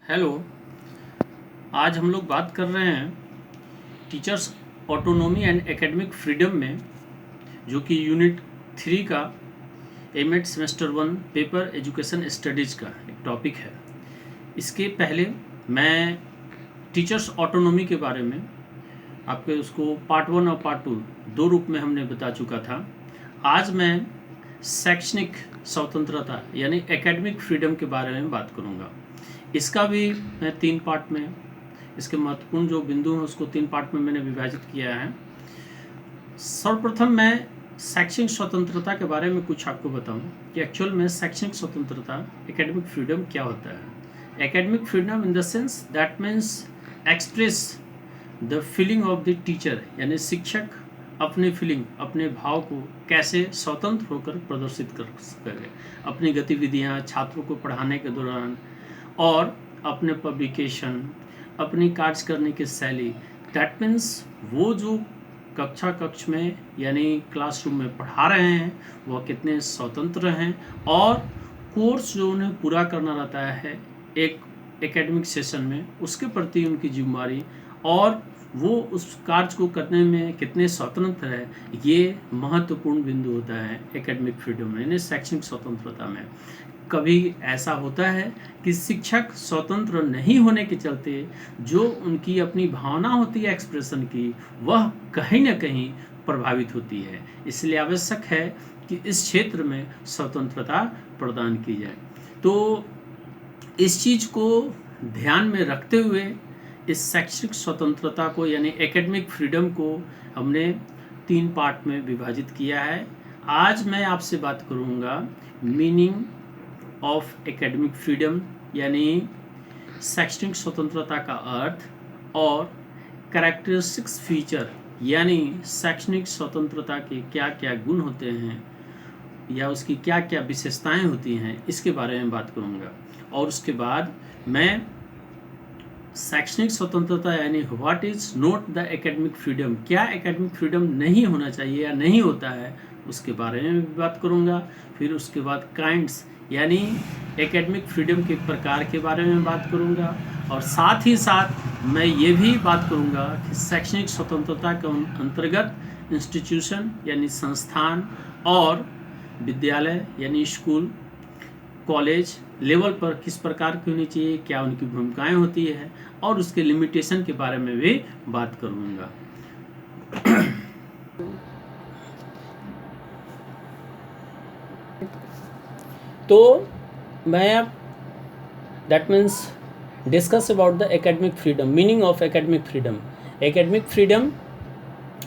Hello. आज हम लोग बात कर रहे हैं teachers autonomy and academic freedom में, जो कि यूनिट 3 का MEd semester 1 paper education studies का एक टॉपिक है। इसके पहले मैं टीचर्स ऑटोनॉमी के बारे में आपके उसको पार्ट 1 और पार्ट 2 दो रूप में हमने बता चुका था। आज मैं शैक्षणिक स्वतंत्रता यानी एकेडमिक फ्रीडम के बारे में बात करूँगा। इसका भी मैं 3 पार्ट में, इसके महत्वपूर्ण जो बिंदु हैं उसको 3 पार्ट में मैंने विभाजित किया है। सर्वप्रथम मैं शैक्षणिक स्वतंत्रता के बारे में कुछ आपको बताऊं कि एक्चुअल में शैक्षणिक स्वतंत्रता एकेडमिक फ्रीडम क्या होता है। Academic freedom in the sense that means express the feeling of the teacher, यानी शिक्षक अपने फीलिंग, अपने भाव को कैसे स्वतंत्र होकर प्रदर्शित कर सके अपनी गतिविधियां छात्रों को पढ़ाने के दौरान, और अपने पब्लिकेशन, अपनी कार्य करने की शैली। दैट मीन्स वो जो कक्ष में यानी क्लासरूम में पढ़ा रहे हैं वह कितने स्वतंत्र हैं, और कोर्स जो उन्हें पूरा करना रहता है एक एकेडमिक सेशन में, उसके प्रति उनकी जिम्मेदारी और वो उस कार्य को करने में कितने स्वतंत्र है, ये महत्वपूर्ण बिंदु होता है एकेडमिक फ्रीडम में यानी शैक्षणिक स्वतंत्रता में। कभी ऐसा होता है कि शिक्षक स्वतंत्र नहीं होने के चलते जो उनकी अपनी भावना होती है एक्सप्रेशन की, वह कहीं ना कहीं प्रभावित होती है। इसलिए आवश्यक है कि इस क्षेत्र में स्वतंत्रता प्रदान की जाए। तो इस चीज़ को ध्यान में रखते हुए इस शैक्षणिक स्वतंत्रता को यानी एकेडमिक फ्रीडम को हमने 3 पार्ट में विभाजित किया है। आज मैं आपसे बात करूँगा मीनिंग ऑफ एकेडमिक फ्रीडम यानी शैक्षणिक स्वतंत्रता का अर्थ, और कैरेक्टरिस्टिक्स फीचर यानी शैक्षणिक स्वतंत्रता के क्या क्या गुण होते हैं या उसकी क्या क्या विशेषताएं होती हैं, इसके बारे में बात करूंगा। और उसके बाद मैं शैक्षणिक स्वतंत्रता यानी what is not the academic freedom, क्या एकेडमिक फ्रीडम नहीं होना चाहिए या नहीं होता है, उसके बारे में भी बात करूंगा। फिर उसके बाद काइंड्स यानी एकेडमिक फ्रीडम के प्रकार के बारे में बात करूंगा, और साथ ही साथ मैं ये भी बात करूंगा कि शैक्षणिक स्वतंत्रता के अंतर्गत इंस्टीट्यूशन यानी संस्थान और विद्यालय यानी स्कूल कॉलेज लेवल पर किस प्रकार की होनी चाहिए, क्या उनकी भूमिकाएं होती है, और उसके लिमिटेशन के बारे में भी बात करूंगा। तो मैं that means discuss about the academic freedom, meaning of academic freedom. Academic freedom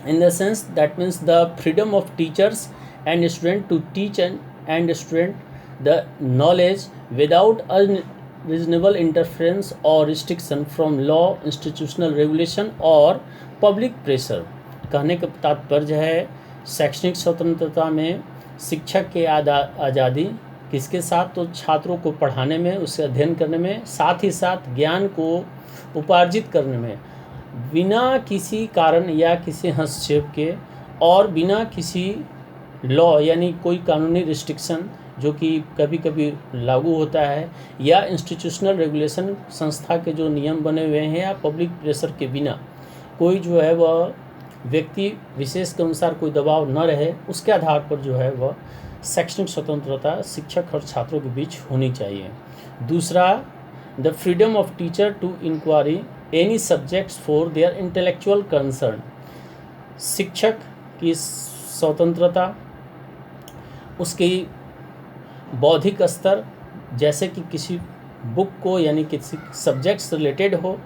in the sense that means the freedom of teachers and student to teach and student the knowledge without unreasonable interference or restriction from law, institutional regulation और public pressure। कहने का तात्पर्य है शैक्षणिक स्वतंत्रता में शिक्षक के आज़ादी किसके साथ, तो छात्रों को पढ़ाने में, उसे अध्ययन करने में, साथ ही साथ ज्ञान को उपार्जित करने में बिना किसी कारण या किसी हस्तक्षेप के, और बिना किसी लॉ यानी कोई कानूनी रिस्ट्रिक्शन जो कि कभी कभी लागू होता है, या इंस्टीट्यूशनल रेगुलेशन संस्था के जो नियम बने हुए हैं, या पब्लिक प्रेशर के बिना कोई जो है वह व्यक्ति विशेष के अनुसार कोई दबाव न रहे, उसके आधार पर जो है वह शैक्षणिक स्वतंत्रता शिक्षक और छात्रों के बीच होनी चाहिए। दूसरा, the freedom of teacher to inquiry any subjects for their intellectual concern. शिक्षक की स्वतंत्रता उसकी बौद्धिक स्तर, जैसे कि किसी बुक को यानी किसी सब्जेक्ट से रिलेटेड हो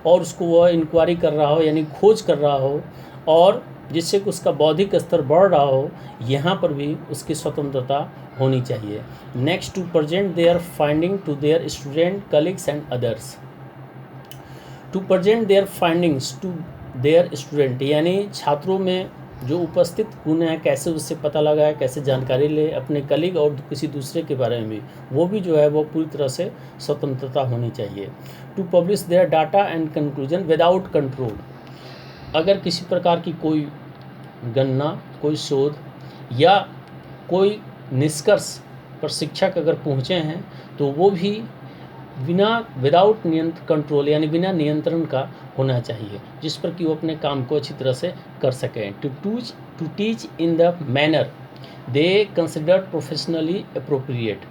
और उसको वह इंक्वायरी कर रहा हो यानी खोज कर रहा हो, और जिससे कि उसका बौद्धिक स्तर बढ़ रहा हो, यहाँ पर भी उसकी स्वतंत्रता होनी चाहिए। Next, to present their finding to their student colleagues and others. To present their findings to their student यानी छात्रों में जो उपस्थित गुण है कैसे उससे पता लगाए, कैसे जानकारी ले, अपने कलीग और किसी दूसरे के बारे में भी, वो भी जो है वो पूरी तरह से स्वतंत्रता होनी चाहिए। To publish their data and conclusion without control. अगर किसी प्रकार की कोई गणना, कोई शोध या कोई निष्कर्ष पर शिक्षक अगर पहुँचे हैं तो वो भी बिना विदाउट कंट्रोल यानी बिना नियंत्रण का होना चाहिए, जिस पर कि वो अपने काम को अच्छी तरह से कर सकें। To teach in the manner they consider professionally appropriate,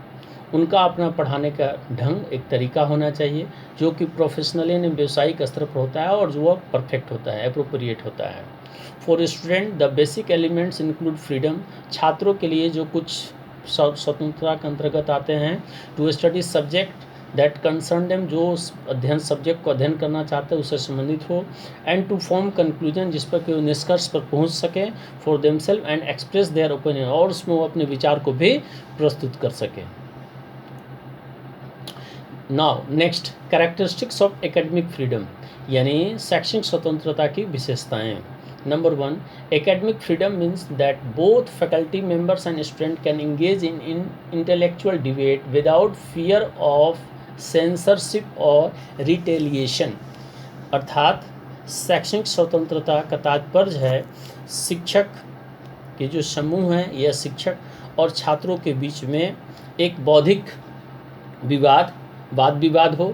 उनका अपना पढ़ाने का ढंग एक तरीका होना चाहिए जो कि प्रोफेशनली यानी व्यावसायिक स्तर पर होता है और जो वह परफेक्ट होता है, अप्रोप्रिएट होता है। For student the basic elements include freedom, छात्रों के लिए जो कुछ स्वतंत्रता के अंतर्गत आते हैं। To study subject that concern them, जो अध्ययन सब्जेक्ट को अध्ययन करना चाहते हैं उससे संबंधित हो। एंड टू फॉर्म कंक्लूजन, जिस पर कि वो निष्कर्ष पर पहुंच सकें। For themselves and express their opinion, और उसमें वो अपने विचार को भी प्रस्तुत कर सकें। Now next, characteristics of academic freedom, यानी शैक्षणिक स्वतंत्रता की विशेषताएं। Number 1, academic freedom means that both faculty members and student can engage in intellectual debate without fear of censorship or retaliation। अर्थात शैक्षणिक स्वतंत्रता का तात्पर्य है शिक्षक के जो समूह हैं या शिक्षक और छात्रों के बीच में एक बौद्धिक वाद विवाद हो,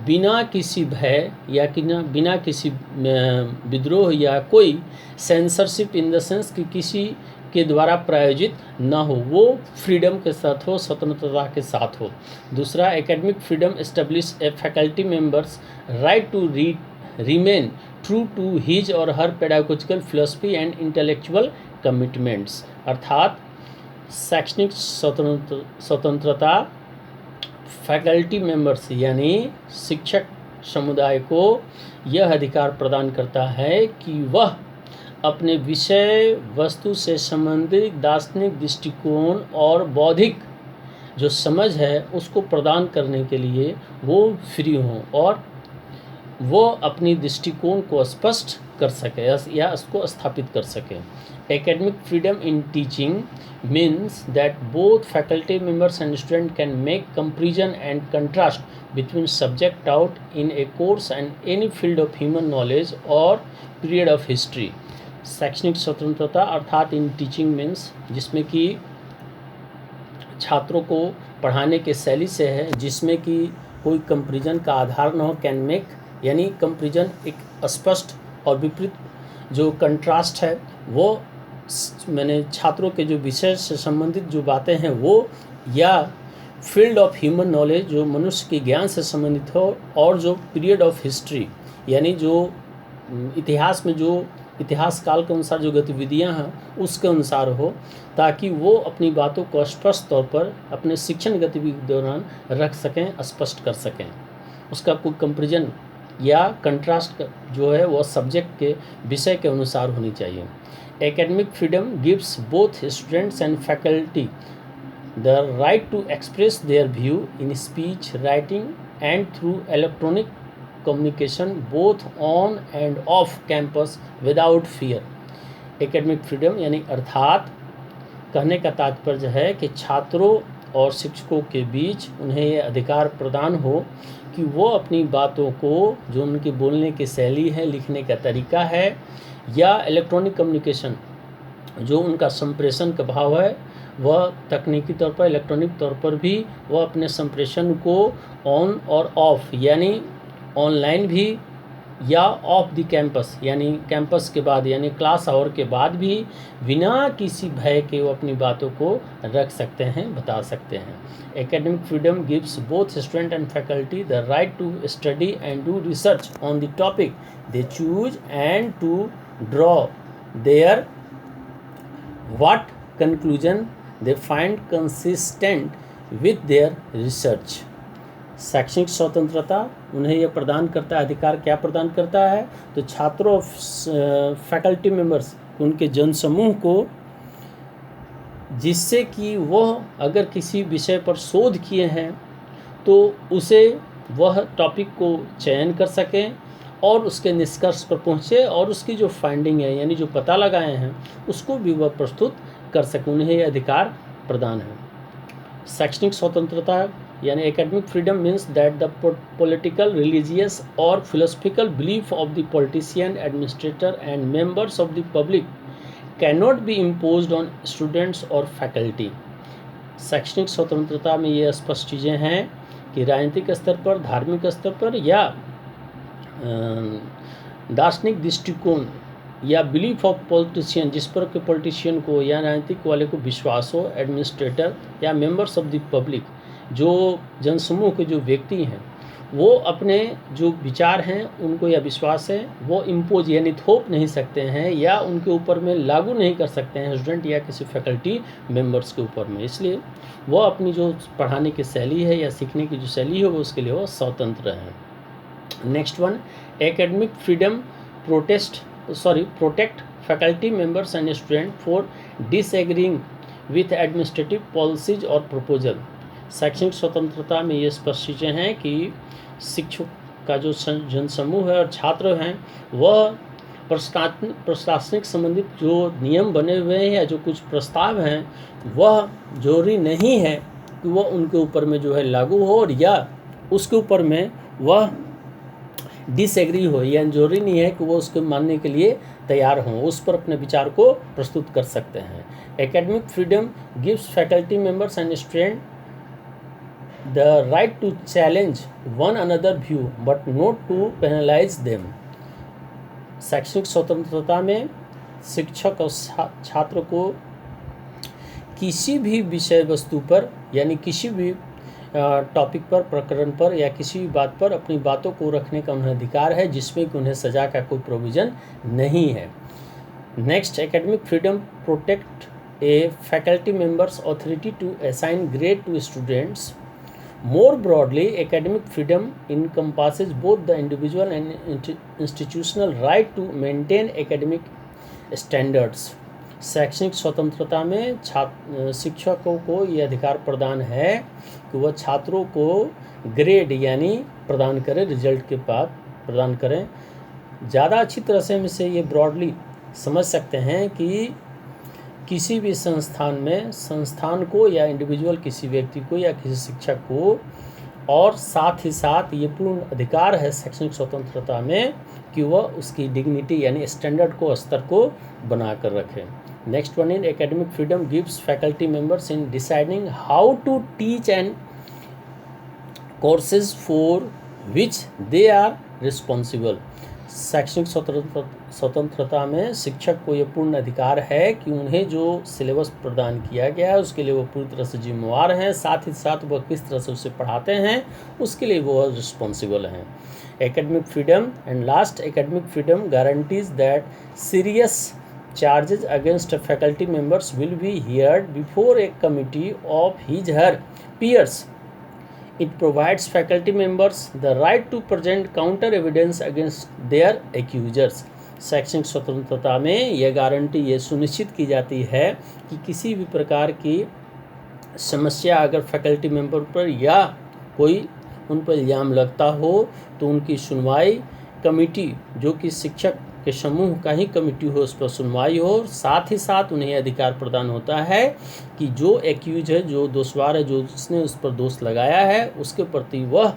बिना किसी भय या बिना किसी विद्रोह या कोई सेंसरशिप इन द सेंस कि किसी के द्वारा प्रायोजित न हो, वो फ्रीडम के साथ हो, स्वतंत्रता के साथ हो। दूसरा, academic freedom establish a faculty members right to remain true to his और her pedagogical philosophy and intellectual commitments. अर्थात शैक्षणिक स्वतंत्रता फैकल्टी मेंबर्स यानी शिक्षक समुदाय को यह अधिकार प्रदान करता है कि वह अपने विषय वस्तु से संबंधित दार्शनिक दृष्टिकोण और बौद्धिक जो समझ है उसको प्रदान करने के लिए वो फ्री हों और वो अपनी दृष्टिकोण को स्पष्ट कर सके या उसको स्थापित कर सकें। Academic freedom in teaching means that both faculty members and students can make comparison and contrast between subject taught in a course and any field of human knowledge or period of history। शैक्षणिक स्वतंत्रता अर्थात in teaching means जिसमें कि छात्रों को पढ़ाने के शैली से है, जिसमें कि कोई कंपेरिजन का आधार न हो। कैन मेक यानी कंपेरिजन एक स्पष्ट और विपरीत जो कंट्रास्ट है वो मैंने छात्रों के जो विषय से संबंधित जो बातें हैं वो, या फील्ड ऑफ ह्यूमन नॉलेज जो मनुष्य के ज्ञान से संबंधित हो, और जो पीरियड ऑफ हिस्ट्री यानी जो इतिहास में जो इतिहास काल के अनुसार जो गतिविधियां हैं उसके अनुसार हो, ताकि वो अपनी बातों को स्पष्ट तौर पर अपने शिक्षण गतिविधि के दौरान रख सकें, स्पष्ट कर सकें। उसका कोई कंपेरिजन या कंट्रास्ट जो है वह सब्जेक्ट के विषय के अनुसार होनी चाहिए। Academic freedom gives both students and faculty the right to express their view in speech, writing and through electronic communication both on and off campus without fear. Academic freedom यानी अर्थात कहने का तात्पर्य है कि छात्रों और शिक्षकों के बीच उन्हें ये अधिकार प्रदान हो कि वो अपनी बातों को, जो उनकी बोलने की शैली है, लिखने का तरीका है, या इलेक्ट्रॉनिक कम्युनिकेशन जो उनका संप्रेषण का भाव है, वह तकनीकी तौर पर इलेक्ट्रॉनिक तौर पर भी वह अपने संप्रेषण को ऑन और ऑफ यानी ऑनलाइन भी या ऑफ द कैंपस यानी कैंपस के बाद यानी क्लास आवर के बाद भी बिना किसी भय के वो अपनी बातों को रख सकते हैं, बता सकते हैं। Academic freedom gives both student and faculty the right to study and do research on the topic they choose and to draw their what conclusion they find consistent with their research. शैक्षणिक स्वतंत्रता उन्हें यह प्रदान करता है, अधिकार क्या प्रदान करता है, तो छात्रों फैकल्टी मेंबर्स उनके जनसमूह को, जिससे कि वह अगर किसी विषय पर शोध किए हैं तो उसे वह टॉपिक को चयन कर सकें और उसके निष्कर्ष पर पहुँचे और उसकी जो फाइंडिंग है यानी जो पता लगाए हैं उसको भी वह प्रस्तुत कर सकें, उन्हें यह अधिकार प्रदान है। शैक्षणिक स्वतंत्रता यानी academic freedom means that the political, religious और philosophical belief of the politician, administrator and members of the public cannot be imposed on students और फैकल्टी। शैक्षणिक स्वतंत्रता में ये स्पष्ट चीज़ें हैं कि राजनीतिक स्तर पर, धार्मिक स्तर पर या दार्शनिक दृष्टिकोण या बिलीफ ऑफ पॉलिटिशियन, जिस पर के पॉलिटिशियन को या राजनीतिक वाले को विश्वास हो, एडमिनिस्ट्रेटर या मेंबर्स ऑफ द पब्लिक, जो जनसमूह के जो व्यक्ति हैं वो अपने जो विचार हैं उनको या विश्वास है वो इम्पोज यानी थोप नहीं सकते हैं या उनके ऊपर में लागू नहीं कर सकते हैं स्टूडेंट या किसी फैकल्टी मेंबर्स के ऊपर में। इसलिए वो अपनी जो पढ़ाने की शैली है या सीखने की जो शैली है वो उसके लिए वो स्वतंत्र हैं। Next one, academic freedom protect faculty members and student for disagreeing with administrative policies और प्रपोजल। शैक्षणिक स्वतंत्रता में ये स्पष्ट चीज़ें हैं कि शिक्षक का जो जनसमूह है और छात्र हैं वह प्रशासनिक संबंधित जो नियम बने हुए हैं या जो कुछ प्रस्ताव हैं वह जरूरी नहीं है कि वह उनके ऊपर में जो है लागू हो और या उसके ऊपर में वह डिसएग्री हो, या जरूरी नहीं है कि वो उसको मानने के लिए तैयार हों, उस पर अपने विचार को प्रस्तुत कर सकते हैं। Academic freedom gives faculty members and student the right to challenge one another view but not to penalize them। शैक्षणिक स्वतंत्रता में शिक्षक और छात्र को किसी भी विषय वस्तु पर यानी किसी भी टॉपिक पर, प्रकरण पर या किसी भी बात पर अपनी बातों को रखने का उन्हें अधिकार है जिसमें कि उन्हें सजा का कोई प्रोविज़न नहीं है। Next, academic freedom protect a faculty members authority to assign grade to students. More broadly, academic freedom encompasses both the individual and institutional right to maintain academic standards। शैक्षणिक स्वतंत्रता में शिक्षकों को ये अधिकार प्रदान है कि वह छात्रों को ग्रेड यानी प्रदान करें, रिजल्ट के बाद प्रदान करें। ज़्यादा अच्छी तरह से हम इसे ये ब्रॉडली समझ सकते हैं कि किसी भी संस्थान में संस्थान को या इंडिविजुअल किसी व्यक्ति को या किसी शिक्षक को, और साथ ही साथ ये पूर्ण अधिकार है शैक्षणिक स्वतंत्रता में कि वह उसकी डिग्निटी यानी स्टैंडर्ड को, स्तर को बना कर रखे। Next one, in academic freedom gives faculty members in deciding how to teach and courses for which they are responsible. शैक्षणिक स्वतंत्रता में शिक्षक को ये पूर्ण अधिकार है कि उन्हें जो सिलेबस प्रदान किया गया है उसके लिए वो पूरी तरह से जिम्मेवार हैं, साथ ही साथ वह किस तरह से उसे पढ़ाते हैं उसके लिए वो रिस्पॉन्सिबल हैं। Academic freedom and last, academic freedom guarantees that serious charges against faculty members will be heard before A committee of his her peers। It provides faculty members the right to present counter evidence against their accusers। शैक्षणिक स्वतंत्रता में यह guarantee ये सुनिश्चित की जाती है कि किसी भी प्रकार की समस्या अगर फैकल्टी मेंबर पर या कोई उन पर इल्ज़ाम लगता हो तो उनकी सुनवाई कमिटी, जो कि शिक्षक के समूह का ही कमिटी हो, उस पर सुनवाई हो। साथ ही साथ उन्हें अधिकार प्रदान होता है कि जो एक्यूज है, जो दोषवार है, जो जिसने उस पर दोष लगाया है उसके प्रति वह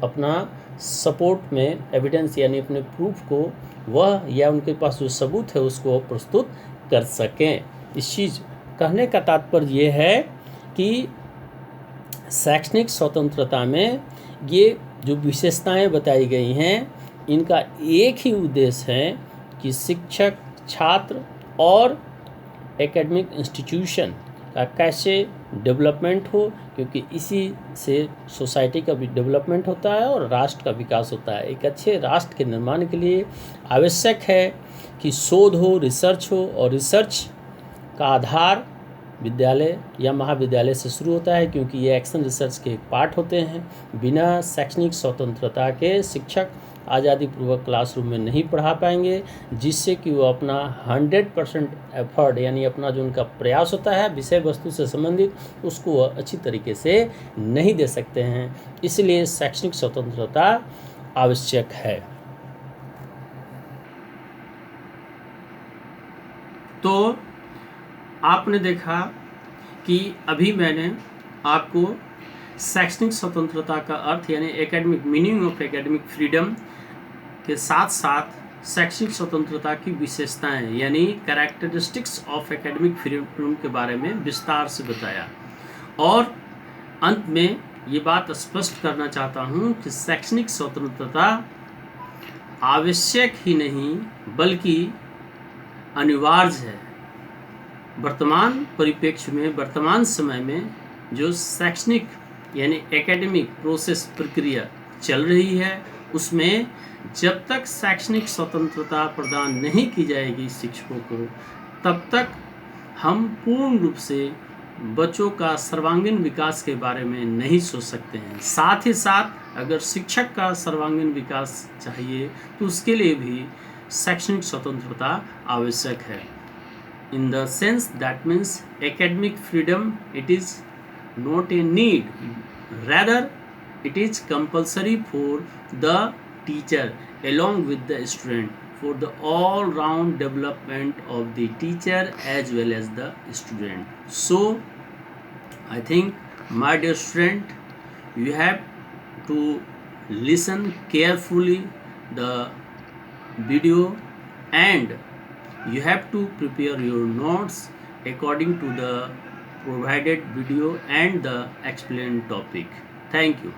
अपना सपोर्ट में एविडेंस यानी अपने प्रूफ को वह या उनके पास जो सबूत है उसको प्रस्तुत कर सकें। इस चीज़ कहने का तात्पर्य ये है कि शैक्षणिक स्वतंत्रता में ये जो विशेषताएं बताई गई हैं इनका एक ही उद्देश्य है कि शिक्षक, छात्र और एकेडमिक इंस्टीट्यूशन का कैसे डेवलपमेंट हो, क्योंकि इसी से सोसाइटी का भी डेवलपमेंट होता है और राष्ट्र का विकास होता है। एक अच्छे राष्ट्र के निर्माण के लिए आवश्यक है कि शोध हो, रिसर्च हो, और रिसर्च का आधार विद्यालय या महाविद्यालय से शुरू होता है, क्योंकि ये एक्शन रिसर्च के एक पार्ट होते हैं। बिना शैक्षणिक स्वतंत्रता के शिक्षक आज़ादी पूर्वक क्लासरूम में नहीं पढ़ा पाएंगे, जिससे कि वो अपना 100% एफर्ट यानी अपना जो उनका प्रयास होता है विषय वस्तु से संबंधित उसको वो अच्छी तरीके से नहीं दे सकते हैं। इसलिए शैक्षणिक स्वतंत्रता आवश्यक है। तो आपने देखा कि अभी मैंने आपको शैक्षणिक स्वतंत्रता का अर्थ यानी academic meaning of academic freedom के साथ साथ शैक्षणिक स्वतंत्रता की विशेषताएं यानी कैरेक्टरिस्टिक्स ऑफ एकेडमिक फ्रीडम के बारे में विस्तार से बताया, और अंत में ये बात स्पष्ट करना चाहता हूँ कि शैक्षणिक स्वतंत्रता आवश्यक ही नहीं बल्कि अनिवार्य है। वर्तमान परिप्रेक्ष्य में, वर्तमान समय में जो शैक्षणिक यानी एकेडमिक प्रोसेस प्रक्रिया चल रही है, उसमें जब तक शैक्षणिक स्वतंत्रता प्रदान नहीं की जाएगी शिक्षकों को, तब तक हम पूर्ण रूप से बच्चों का सर्वांगीण विकास के बारे में नहीं सोच सकते हैं। साथ ही साथ अगर शिक्षक का सर्वांगीण विकास चाहिए तो उसके लिए भी शैक्षणिक स्वतंत्रता आवश्यक है। In the sense that means academic freedom it is not a need, rather it is compulsory for the teacher along with the student for the all round development of the teacher as well as the student. So I think, my dear student, you have to listen carefully the video and you have to prepare your notes according to the provided video and the explained topic. Thank you.